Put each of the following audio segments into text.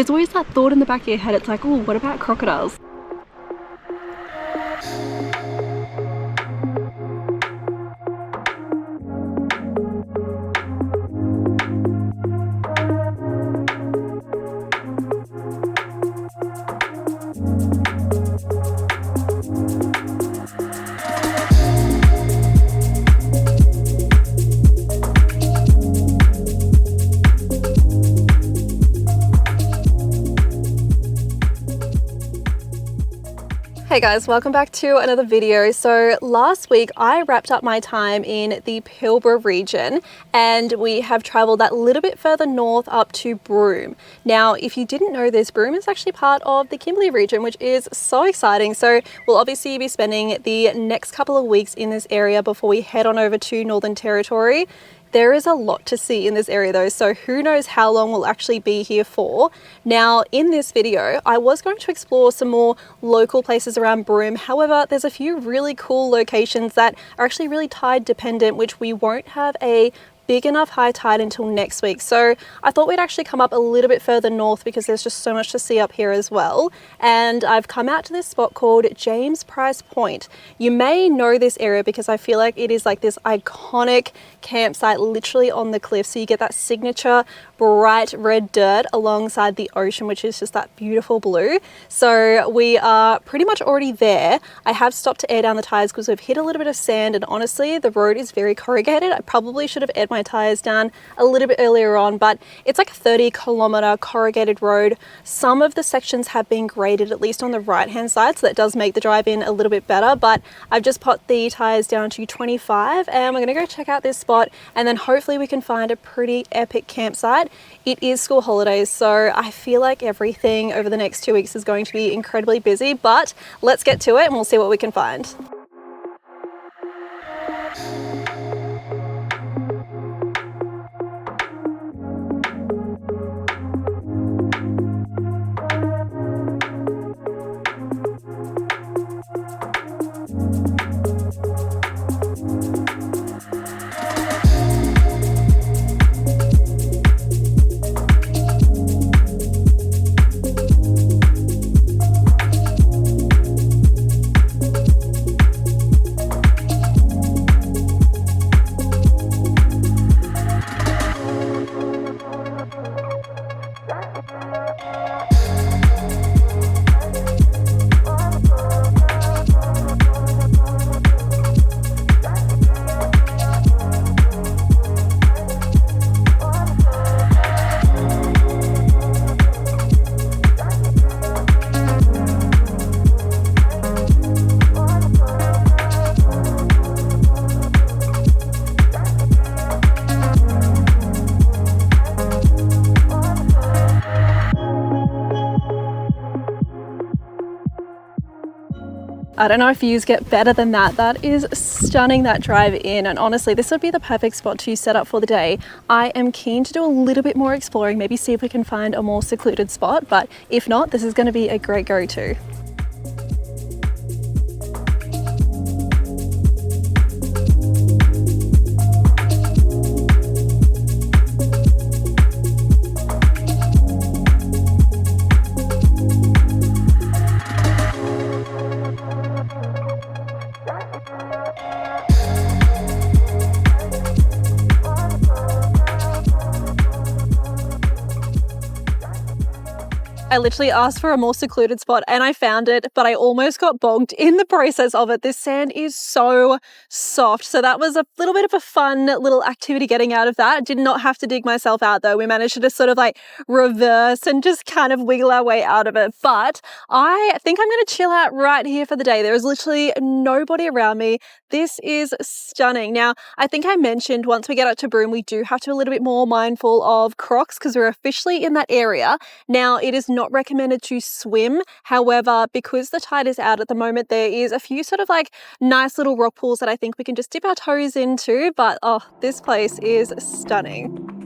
there's always that thought in the back of your head, it's like, oh, what about crocodiles? Hey guys, welcome back to another video. So last week I wrapped up my time in the Pilbara region and we have traveled that little bit further north up to Broome. Now, if you didn't know this, Broome is actually part of the Kimberley region, which is so exciting. So we'll obviously be spending the next couple of weeks in this area before we head on over to Northern Territory. There is a lot to see in this area though, so who knows how long we'll actually be here for. Now, in this video, I was going to explore some more local places around Broome. However, there's a few really cool locations that are actually really tide dependent, which we won't have a big enough high tide until next week. So I thought we'd actually come up a little bit further north because there's just so much to see up here as well. And I've come out to this spot called James Price Point. You may know this area because I feel like it is like this iconic campsite literally on the cliff. So you get that signature bright red dirt alongside the ocean, which is just that beautiful blue. So we are pretty much already there. I have stopped to air down the tires because we've hit a little bit of sand, and honestly the road is very corrugated. I probably should have aired my tires down a little bit earlier on, but it's like a 30-kilometer corrugated road. Some of the sections have been graded, at least on the right hand side, so that does make the drive in a little bit better. But I've just put the tires down to 25 and we're gonna go check out this spot, and then hopefully we can find a pretty epic campsite. It is school holidays, so I feel like everything over the next 2 weeks is going to be incredibly busy, but let's get to it and we'll see what we can find. I don't know if views get better than that. That is stunning, that drive in, and honestly this would be the perfect spot to set up for the day. I am keen to do a little bit more exploring, maybe see if we can find a more secluded spot, but if not, this is going to be a great go-to. I literally asked for a more secluded spot and I found it, but I almost got bogged in the process of it. This sand is so soft. So that was a little bit of a fun little activity getting out of that. Did not have to dig myself out though. We managed to just sort of like reverse and just kind of wiggle our way out of it. But I think I'm going to chill out right here for the day. There is literally nobody around me. This is stunning. Now, I think I mentioned once we get up to Broome, we do have to be a little bit more mindful of crocs because we're officially in that area. Now, it is not recommended to swim. However, because the tide is out at the moment, there is a few sort of like nice little rock pools that I think we can just dip our toes into. But oh, this place is stunning.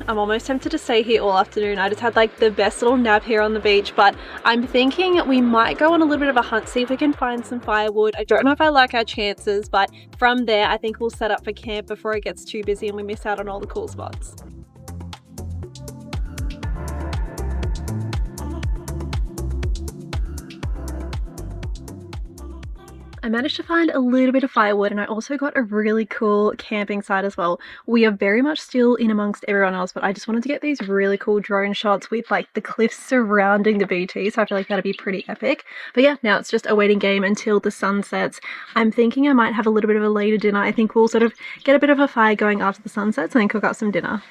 I'm almost tempted to stay here all afternoon. I just had like the best little nap here on the beach, but I'm thinking we might go on a little bit of a hunt, see if we can find some firewood. I don't know if I like our chances, but from there I think we'll set up for camp before it gets too busy and we miss out on all the cool spots. I managed to find a little bit of firewood, and I also got a really cool camping site as well. We are very much still in amongst everyone else, but I just wanted to get these really cool drone shots with like the cliffs surrounding the BT, so I feel like that'd be pretty epic. But yeah, now it's just a waiting game until the sun sets. I'm thinking I might have a little bit of a later dinner. I think we'll sort of get a bit of a fire going after the sun sets and then cook up some dinner.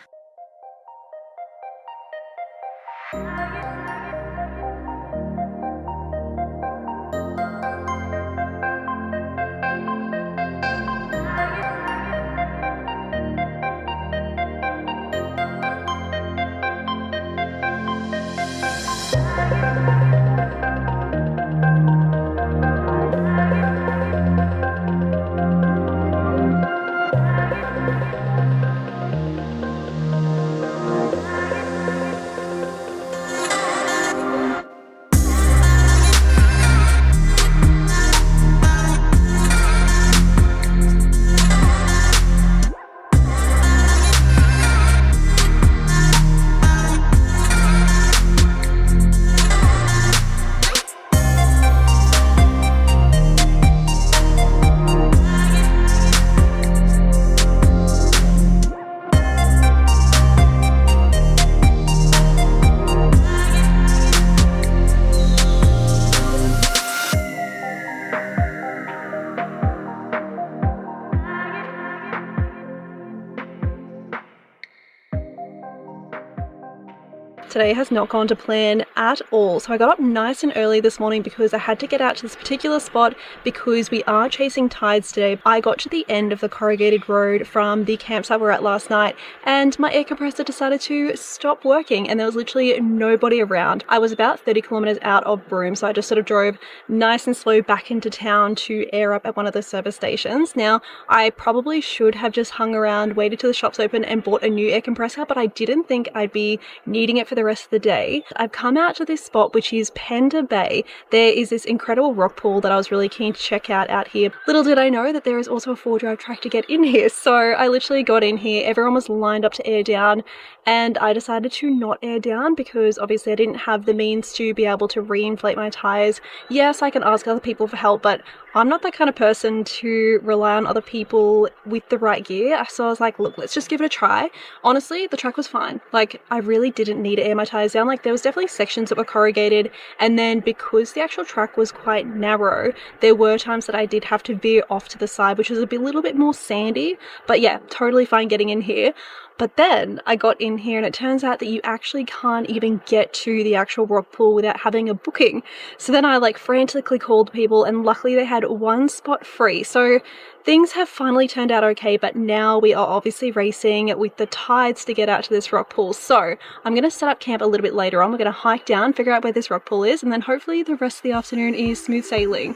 Today has not gone to plan at all. So I got up nice and early this morning because I had to get out to this particular spot because we are chasing tides today. I got to the end of the corrugated road from the campsite we were at last night and my air compressor decided to stop working and there was literally nobody around. I was about 30 kilometers out of Broome, so I just sort of drove nice and slow back into town to air up at one of the service stations. Now, I probably should have just hung around, waited till the shops open and bought a new air compressor, but I didn't think I'd be needing it for the rest of the day. I've come out to this spot which is Pender Bay. There is this incredible rock pool that I was really keen to check out here. Little did I know that there is also a 4-drive track to get in here, so I literally got in here, everyone was lined up to air down and I decided to not air down because obviously I didn't have the means to be able to reinflate my tires. Yes, I can ask other people for help, but I'm not that kind of person to rely on other people with the right gear. So I was like, look, let's just give it a try. Honestly, the track was fine. Like, I really didn't need to air my tires down. Like, there was definitely sections that were corrugated, and then because the actual track was quite narrow, there were times that I did have to veer off to the side, which was a little bit more sandy. But yeah, totally fine getting in here. But then I got in here and it turns out that you actually can't even get to the actual rock pool without having a booking. So then I like frantically called people and luckily they had one spot free. So things have finally turned out okay, but now we are obviously racing with the tides to get out to this rock pool. So I'm going to set up camp a little bit later on. We're going to hike down, figure out where this rock pool is, and then hopefully the rest of the afternoon is smooth sailing.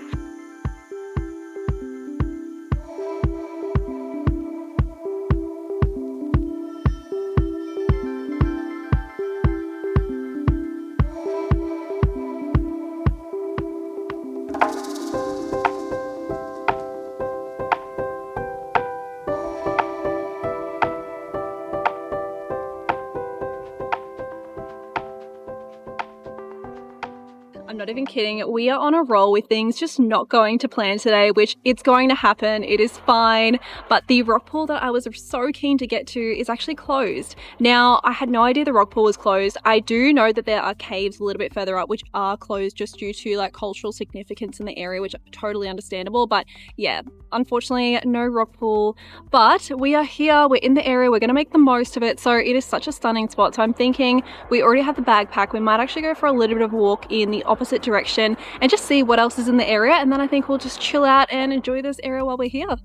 I'm not even kidding. We are on a roll with things just not going to plan today, which it's going to happen. It is fine. But the rock pool that I was so keen to get to is actually closed. Now, I had no idea the rock pool was closed. I do know that there are caves a little bit further up which are closed just due to like cultural significance in the area, which are totally understandable. But yeah, unfortunately, no rock pool. But we are here. We're in the area. We're going to make the most of it. So it is such a stunning spot. So I'm thinking we already have the backpack. We might actually go for a little bit of a walk in the opposite direction and just see what else is in the area, and then I think we'll just chill out and enjoy this area while we're here.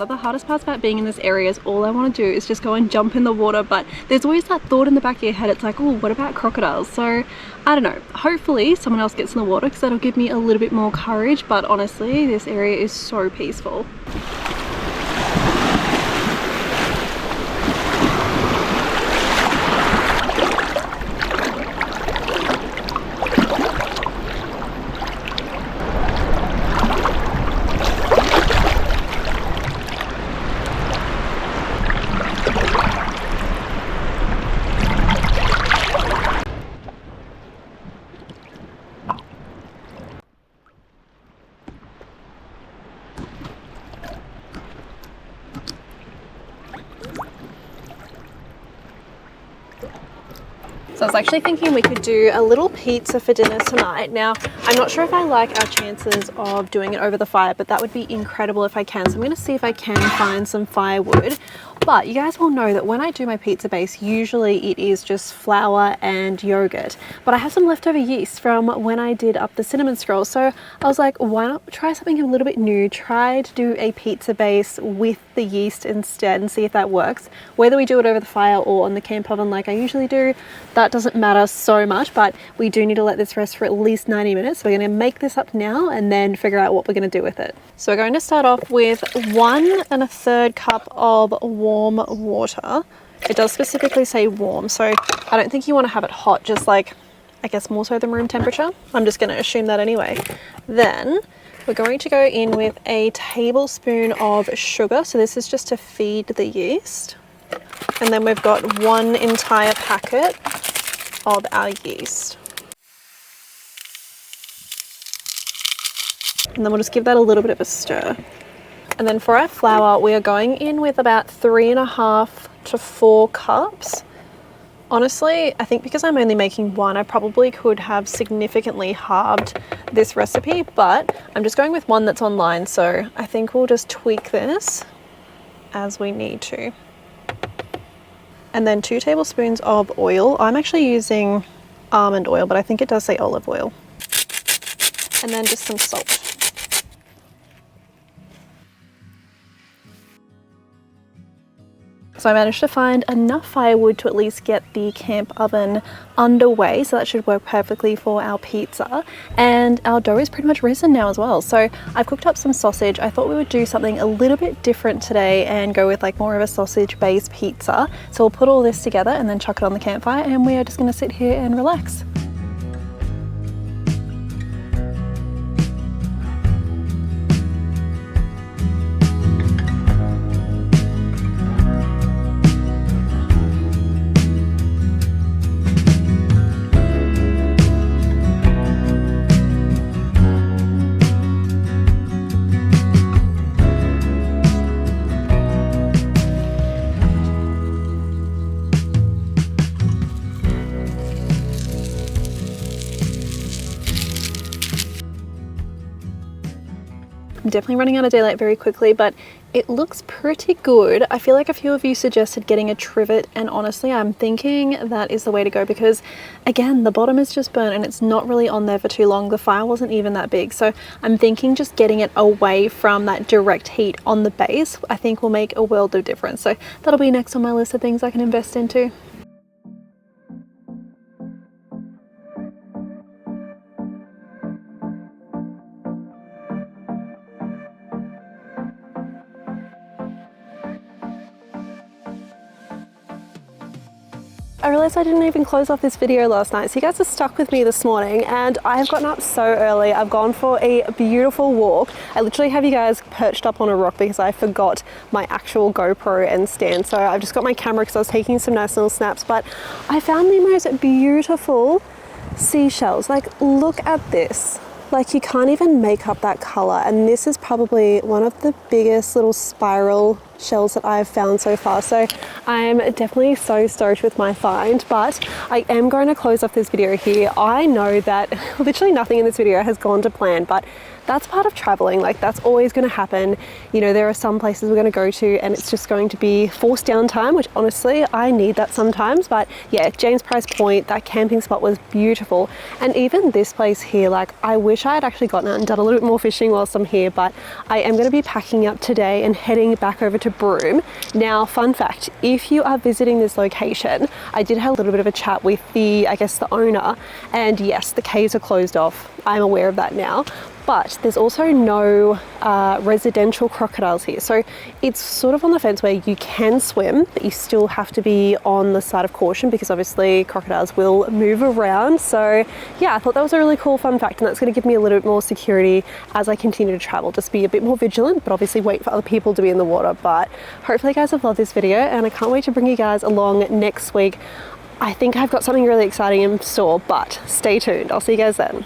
of the hardest parts about being in this area is all I want to do is just go and jump in the water, but there's always that thought in the back of your head, it's like, oh, what about crocodiles? So I don't know, hopefully someone else gets in the water because that'll give me a little bit more courage, but honestly this area is so peaceful. So I was actually thinking we could do a little pizza for dinner tonight. Now, I'm not sure if I like our chances of doing it over the fire, but that would be incredible if I can. So I'm going to see if I can find some firewood. But you guys will know that when I do my pizza base, usually it is just flour and yogurt. But I have some leftover yeast from when I did up the cinnamon scrolls. So I was like, why not try something a little bit new? Try to do a pizza base with the yeast instead and see if that works. Whether we do it over the fire or on the camp oven like I usually do, that doesn't matter so much, but we do need to let this rest for at least 90 minutes. So we're going to make this up now and then figure out what we're going to do with it. So we're going to start off with 1 1/3 cup of warm water. It does specifically say warm, so I don't think you want to have it hot, just like, I guess more so than room temperature. I'm just going to assume that anyway. Then we're going to go in with a tablespoon of sugar. So this is just to feed the yeast. And then we've got 1 entire packet of our yeast. And then we'll just give that a little bit of a stir. And then for our flour, we are going in with about 3.5 to 4 cups. Honestly, I think because I'm only making 1, I probably could have significantly halved this recipe, but I'm just going with one that's online, so I think we'll just tweak this as we need to. And then 2 tablespoons of oil. I'm actually using almond oil, but I think it does say olive oil. And then just some salt. So I managed to find enough firewood to at least get the camp oven underway, so that should work perfectly for our pizza. And our dough is pretty much risen now as well. So I've cooked up some sausage. I thought we would do something a little bit different today and go with like more of a sausage based pizza. So we'll put all this together and then chuck it on the campfire, and we are just going to sit here and relax. I'm definitely running out of daylight very quickly, but it looks pretty good. I feel like a few of you suggested getting a trivet, and honestly I'm thinking that is the way to go because again, the bottom is just burnt and it's not really on there for too long. The fire wasn't even that big, so I'm thinking just getting it away from that direct heat on the base I think will make a world of difference. So that'll be next on my list of things I can invest into. I realized I didn't even close off this video last night, so you guys are stuck with me this morning, and I have gotten up so early. I've gone for a beautiful walk. I literally have you guys perched up on a rock because I forgot my actual GoPro and stand, so I've just got my camera because I was taking some nice little snaps, but I found the most beautiful seashells. Like, look at this. Like, you can't even make up that color, and this is probably one of the biggest little spiral shells that I've found so far. So I'm definitely so stoked with my find, but I am going to close off this video here. I know that literally nothing in this video has gone to plan, but that's part of traveling. Like, that's always going to happen. You know, there are some places we're going to go to and it's just going to be forced downtime, which honestly I need that sometimes. But yeah, James Price Point, that camping spot was beautiful. And even this place here, like, I wish I had actually gotten out and done a little bit more fishing whilst I'm here, but I am going to be packing up today and heading back over to Broome. Now, fun fact, if you are visiting this location, I did have a little bit of a chat with the owner, and yes, the caves are closed off. I'm aware of that now. But there's also no residential crocodiles here. So it's sort of on the fence where you can swim, but you still have to be on the side of caution because obviously crocodiles will move around. So yeah, I thought that was a really cool fun fact, and that's going to give me a little bit more security as I continue to travel. Just be a bit more vigilant, but obviously wait for other people to be in the water. But hopefully you guys have loved this video, and I can't wait to bring you guys along next week. I think I've got something really exciting in store, but stay tuned. I'll see you guys then.